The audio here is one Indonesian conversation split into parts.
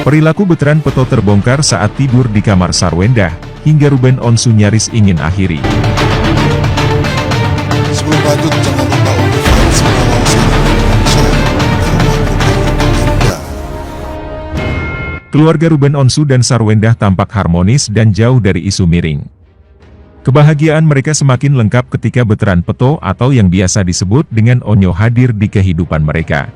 Perilaku Betran Peto terbongkar saat tidur di kamar Sarwendah, hingga Ruben Onsu nyaris ingin akhiri. Sebelum lanjut, jangan lupa untuk subscribe channel ini. Keluarga Ruben Onsu dan Sarwendah tampak harmonis dan jauh dari isu miring. Kebahagiaan mereka semakin lengkap ketika Betran Peto atau yang biasa disebut dengan Onyo hadir di kehidupan mereka.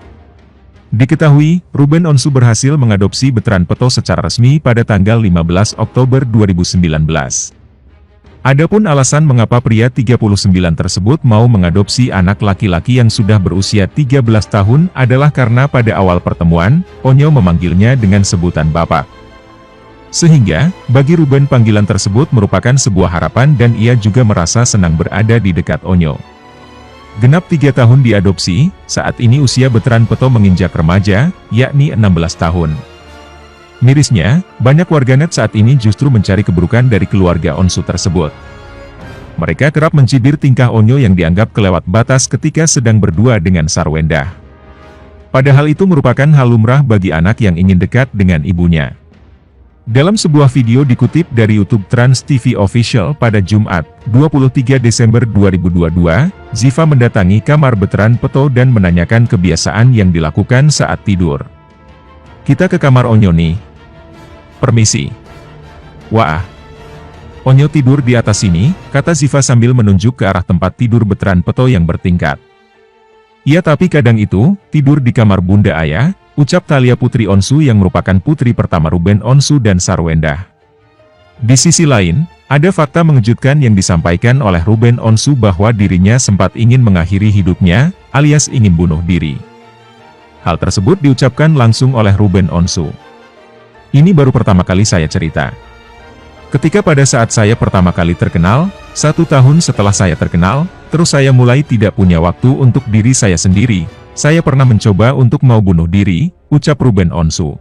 Diketahui, Ruben Onsu berhasil mengadopsi Betran Peto secara resmi pada tanggal 15 Oktober 2019. Adapun alasan mengapa pria 39 tersebut mau mengadopsi anak laki-laki yang sudah berusia 13 tahun adalah karena pada awal pertemuan, Onyo memanggilnya dengan sebutan Bapak. Sehingga, bagi Ruben panggilan tersebut merupakan sebuah harapan dan ia juga merasa senang berada di dekat Onyo. Genap 3 tahun diadopsi, saat ini usia Betran Peto menginjak remaja, yakni 16 tahun. Mirisnya, banyak warganet saat ini justru mencari keburukan dari keluarga Onsu tersebut. Mereka kerap mencibir tingkah Onyo yang dianggap kelewat batas ketika sedang berdua dengan Sarwendah. Padahal itu merupakan hal lumrah bagi anak yang ingin dekat dengan ibunya. Dalam sebuah video dikutip dari YouTube Trans TV Official pada Jumat, 23 Desember 2022, Ziva mendatangi kamar Betran Peto dan menanyakan kebiasaan yang dilakukan saat tidur. "Kita ke kamar Onyo nih. Permisi." "Wah, Onyo tidur di atas sini," kata Ziva sambil menunjuk ke arah tempat tidur Betran Peto yang bertingkat. "Iya, tapi kadang itu, tidur di kamar Bunda Ayah," ucap Thalia Putri Onsu yang merupakan putri pertama Ruben Onsu dan Sarwendah. Di sisi lain, ada fakta mengejutkan yang disampaikan oleh Ruben Onsu bahwa dirinya sempat ingin mengakhiri hidupnya, alias ingin bunuh diri. Hal tersebut diucapkan langsung oleh Ruben Onsu. "Ini baru pertama kali saya cerita. Ketika pada saat saya pertama kali terkenal, 1 tahun setelah saya terkenal, terus saya mulai tidak punya waktu untuk diri saya sendiri. Saya pernah mencoba untuk mau bunuh diri," ucap Ruben Onsu.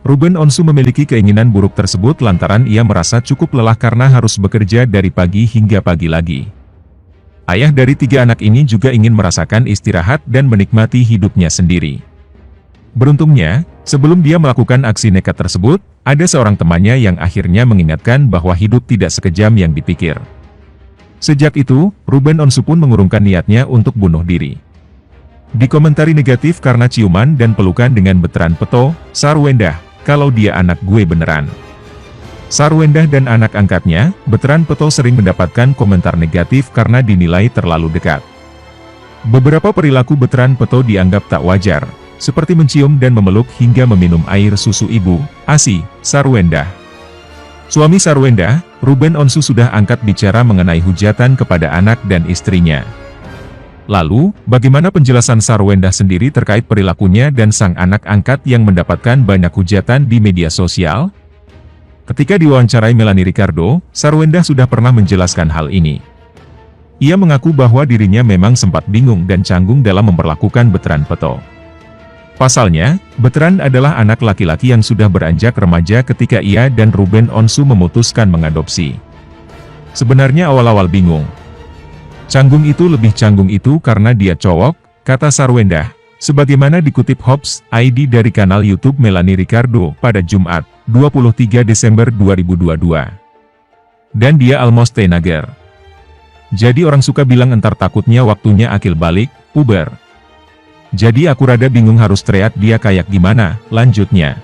Ruben Onsu memiliki keinginan buruk tersebut lantaran ia merasa cukup lelah karena harus bekerja dari pagi hingga pagi lagi. Ayah dari 3 anak ini juga ingin merasakan istirahat dan menikmati hidupnya sendiri. Beruntungnya, sebelum dia melakukan aksi nekat tersebut, ada seorang temannya yang akhirnya mengingatkan bahwa hidup tidak sekejam yang dipikir. Sejak itu, Ruben Onsu pun mengurungkan niatnya untuk bunuh diri. Dikomentari negatif karena ciuman dan pelukan dengan Betran Peto, Sarwendah, "Kalau dia anak gue beneran." Sarwendah dan anak angkatnya, Betran Peto sering mendapatkan komentar negatif karena dinilai terlalu dekat. Beberapa perilaku Betran Peto dianggap tak wajar, seperti mencium dan memeluk hingga meminum air susu ibu, ASI, Sarwendah. Suami Sarwendah, Ruben Onsu sudah angkat bicara mengenai hujatan kepada anak dan istrinya. Lalu, bagaimana penjelasan Sarwendah sendiri terkait perilakunya dan sang anak angkat yang mendapatkan banyak hujatan di media sosial? Ketika diwawancarai Melanie Ricardo, Sarwendah sudah pernah menjelaskan hal ini. Ia mengaku bahwa dirinya memang sempat bingung dan canggung dalam memperlakukan Betran Peto. Pasalnya, Betran adalah anak laki-laki yang sudah beranjak remaja ketika ia dan Ruben Onsu memutuskan mengadopsi. Sebenarnya awal-awal bingung. "Canggung itu lebih canggung itu karena dia cowok," kata Sarwendah, sebagaimana dikutip Hobbs ID dari kanal YouTube Melanie Ricardo pada Jumat, 23 Desember 2022. "Dan dia almost teenager. Jadi orang suka bilang entar takutnya waktunya akil balik, puber. Jadi aku rada bingung harus teriak dia kayak gimana," lanjutnya.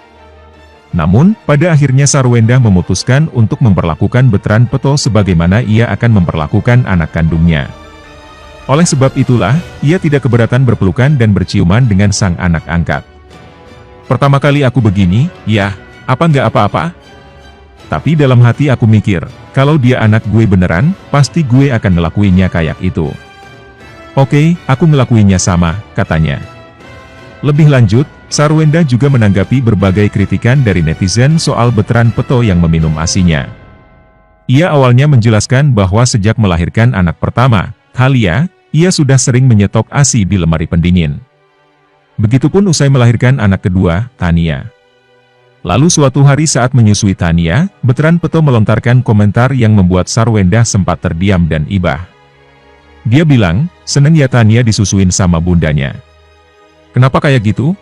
Namun, pada akhirnya Sarwendah memutuskan untuk memperlakukan Betran Peto sebagaimana ia akan memperlakukan anak kandungnya. Oleh sebab itulah, ia tidak keberatan berpelukan dan berciuman dengan sang anak angkat. "Pertama kali aku begini, ya, apa nggak apa-apa? Tapi dalam hati aku mikir, kalau dia anak gue beneran, pasti gue akan ngelakuinnya kayak itu. Oke, aku ngelakuinnya sama," katanya. Lebih lanjut, Sarwendah juga menanggapi berbagai kritikan dari netizen soal Betran Peto yang meminum ASI-nya. Ia awalnya menjelaskan bahwa sejak melahirkan anak pertama, Thalia, ia sudah sering menyetok ASI di lemari pendingin. Begitupun usai melahirkan anak kedua, Tania. Lalu suatu hari saat menyusui Tania, Betran Peto melontarkan komentar yang membuat Sarwendah sempat terdiam dan ibah. Dia bilang, "Seneng ya Tania disusuin sama bundanya. Kenapa kayak gitu?"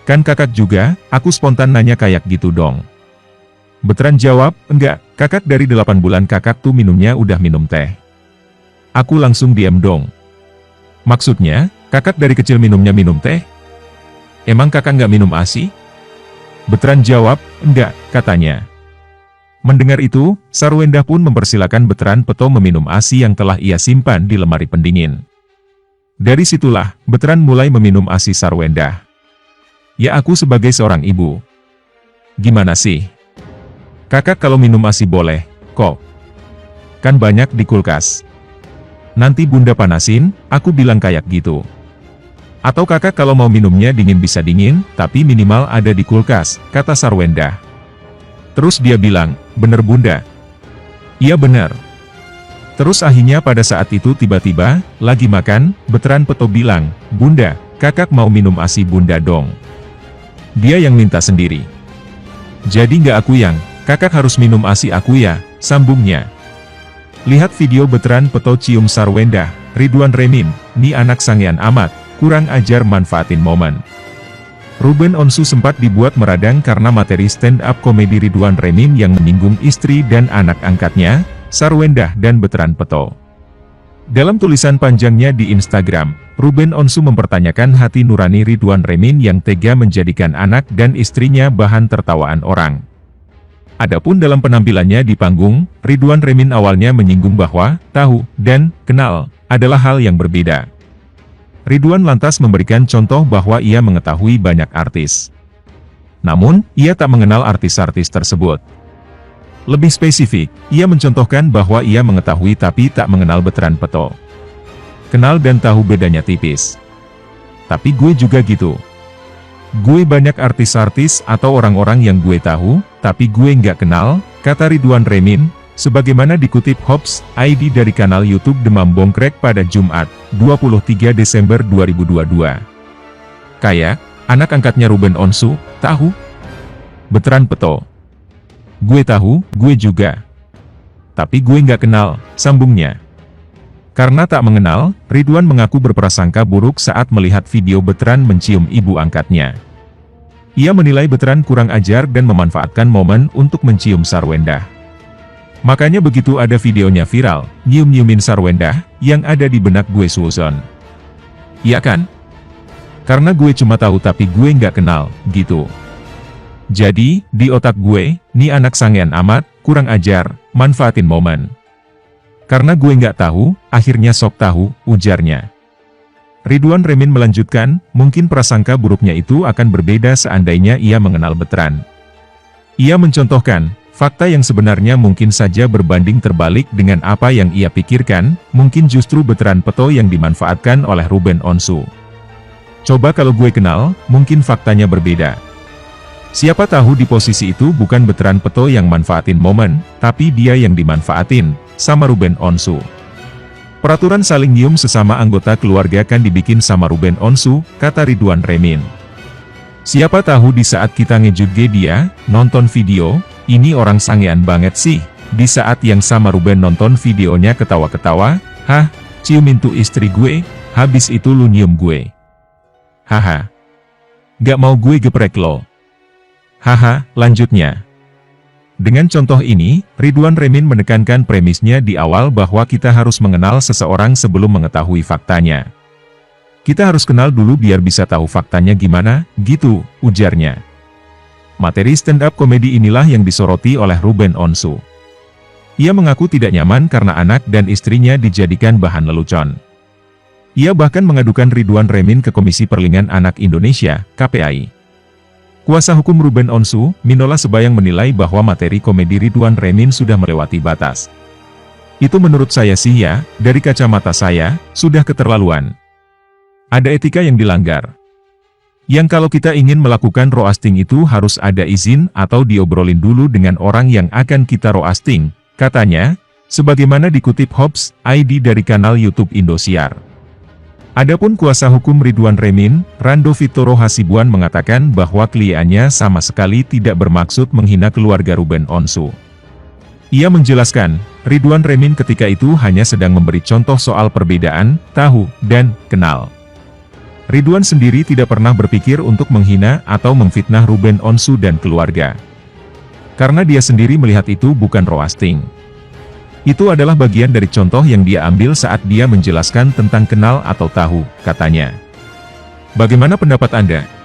Kan kakak juga, aku spontan nanya kayak gitu dong. Veteran jawab, enggak, kakak dari 8 bulan kakak tuh minumnya udah minum teh. Aku langsung diam dong. Maksudnya, kakak dari kecil minumnya minum teh? Emang kakak nggak minum ASI? Veteran jawab, enggak, katanya. Mendengar itu, Sarwenda pun mempersilakan Veteran Peto meminum ASI yang telah ia simpan di lemari pendingin. Dari situlah, Veteran mulai meminum ASI Sarwenda. Ya aku sebagai seorang ibu. Gimana sih? Kakak kalau minum ASI boleh, kok. Kan banyak di kulkas. Nanti bunda panasin, aku bilang kayak gitu. Atau kakak kalau mau minumnya dingin bisa dingin, tapi minimal ada di kulkas, kata Sarwenda. Terus dia bilang, bener bunda. Iya bener. Terus akhirnya pada saat itu tiba-tiba, lagi makan, Veteran Peto bilang, bunda, kakak mau minum ASI bunda dong. Dia yang minta sendiri. Jadi nggak aku yang, kakak harus minum ASI aku ya, sambungnya. Lihat video Veteran Peto cium Sarwenda, Ridwan Remin, ni anak sangean amat, kurang ajar manfaatin momen. Ruben Onsu sempat dibuat meradang karena materi stand-up komedi Ridwan Remin yang menyinggung istri dan anak angkatnya, Sarwenda dan Veteran Peto. Dalam tulisan panjangnya di Instagram, Ruben Onsu mempertanyakan hati nurani Ridwan Remin yang tega menjadikan anak dan istrinya bahan tertawaan orang. Adapun dalam penampilannya di panggung, Ridwan Remin awalnya menyinggung bahwa tahu dan kenal adalah hal yang berbeda. Ridwan lantas memberikan contoh bahwa ia mengetahui banyak artis. Namun, ia tak mengenal artis-artis tersebut. Lebih spesifik, ia mencontohkan bahwa ia mengetahui tapi tak mengenal Veteran Peto. Kenal dan tahu bedanya tipis. Tapi gue juga gitu. Gue banyak artis-artis atau orang-orang yang gue tahu, tapi gue nggak kenal, kata Ridwan Remin, sebagaimana dikutip Hops ID dari kanal YouTube Demam Bongkrek pada Jumat, 23 Desember 2022. Kayak, anak angkatnya Ruben Onsu, tahu? Veteran Peto. Gue tahu, gue juga. Tapi gue nggak kenal, sambungnya. Karena tak mengenal, Ridwan mengaku berprasangka buruk saat melihat video Veteran mencium ibu angkatnya. Ia menilai Veteran kurang ajar dan memanfaatkan momen untuk mencium Sarwenda. Makanya begitu ada videonya viral, nyium-nyiumin Sarwenda, yang ada di benak gue suuzon. Iya kan? Karena gue cuma tahu tapi gue nggak kenal, gitu. Jadi, di otak gue, nih anak sangean amat, kurang ajar, manfaatin momen. Karena gue nggak tahu, akhirnya sok tahu, ujarnya. Ridwan Remin melanjutkan, mungkin prasangka buruknya itu akan berbeda seandainya ia mengenal Veteran. Ia mencontohkan, fakta yang sebenarnya mungkin saja berbanding terbalik dengan apa yang ia pikirkan, mungkin justru Veteran Peto yang dimanfaatkan oleh Ruben Onsu. Coba kalau gue kenal, mungkin faktanya berbeda. Siapa tahu di posisi itu bukan Veteran Peto yang manfaatin momen, tapi dia yang dimanfaatin, sama Ruben Onsu. Peraturan saling nyium sesama anggota keluarga kan dibikin sama Ruben Onsu, kata Ridwan Remin. Siapa tahu di saat kita ngejudge dia, nonton video, ini orang sangean banget sih, di saat yang sama Ruben nonton videonya ketawa-ketawa, hah, ciumin tuh istri gue, habis itu lu nyium gue. Haha. Gak mau gue geprek lo. Haha, lanjutnya. Dengan contoh ini, Ridwan Remin menekankan premisnya di awal bahwa kita harus mengenal seseorang sebelum mengetahui faktanya. Kita harus kenal dulu biar bisa tahu faktanya gimana, gitu, ujarnya. Materi stand-up komedi inilah yang disoroti oleh Ruben Onsu. Ia mengaku tidak nyaman karena anak dan istrinya dijadikan bahan lelucon. Ia bahkan mengadukan Ridwan Remin ke Komisi Perlindungan Anak Indonesia, KPAI. Kuasa hukum Ruben Onsu, Minola Sebayang menilai bahwa materi komedi Ridwan Remin sudah melewati batas. Itu menurut saya sih ya, dari kacamata saya, sudah keterlaluan. Ada etika yang dilanggar. Yang kalau kita ingin melakukan roasting itu harus ada izin atau diobrolin dulu dengan orang yang akan kita roasting, katanya, sebagaimana dikutip Hops ID dari kanal YouTube Indosiar. Adapun kuasa hukum Ridwan Remin, Rando Vitoro Hasibuan mengatakan bahwa kliennya sama sekali tidak bermaksud menghina keluarga Ruben Onsu. Ia menjelaskan, Ridwan Remin ketika itu hanya sedang memberi contoh soal perbedaan, tahu, dan kenal. Ridwan sendiri tidak pernah berpikir untuk menghina atau memfitnah Ruben Onsu dan keluarga. Karena dia sendiri melihat itu bukan roasting. Itu adalah bagian dari contoh yang dia ambil saat dia menjelaskan tentang kenal atau tahu, katanya. Bagaimana pendapat Anda?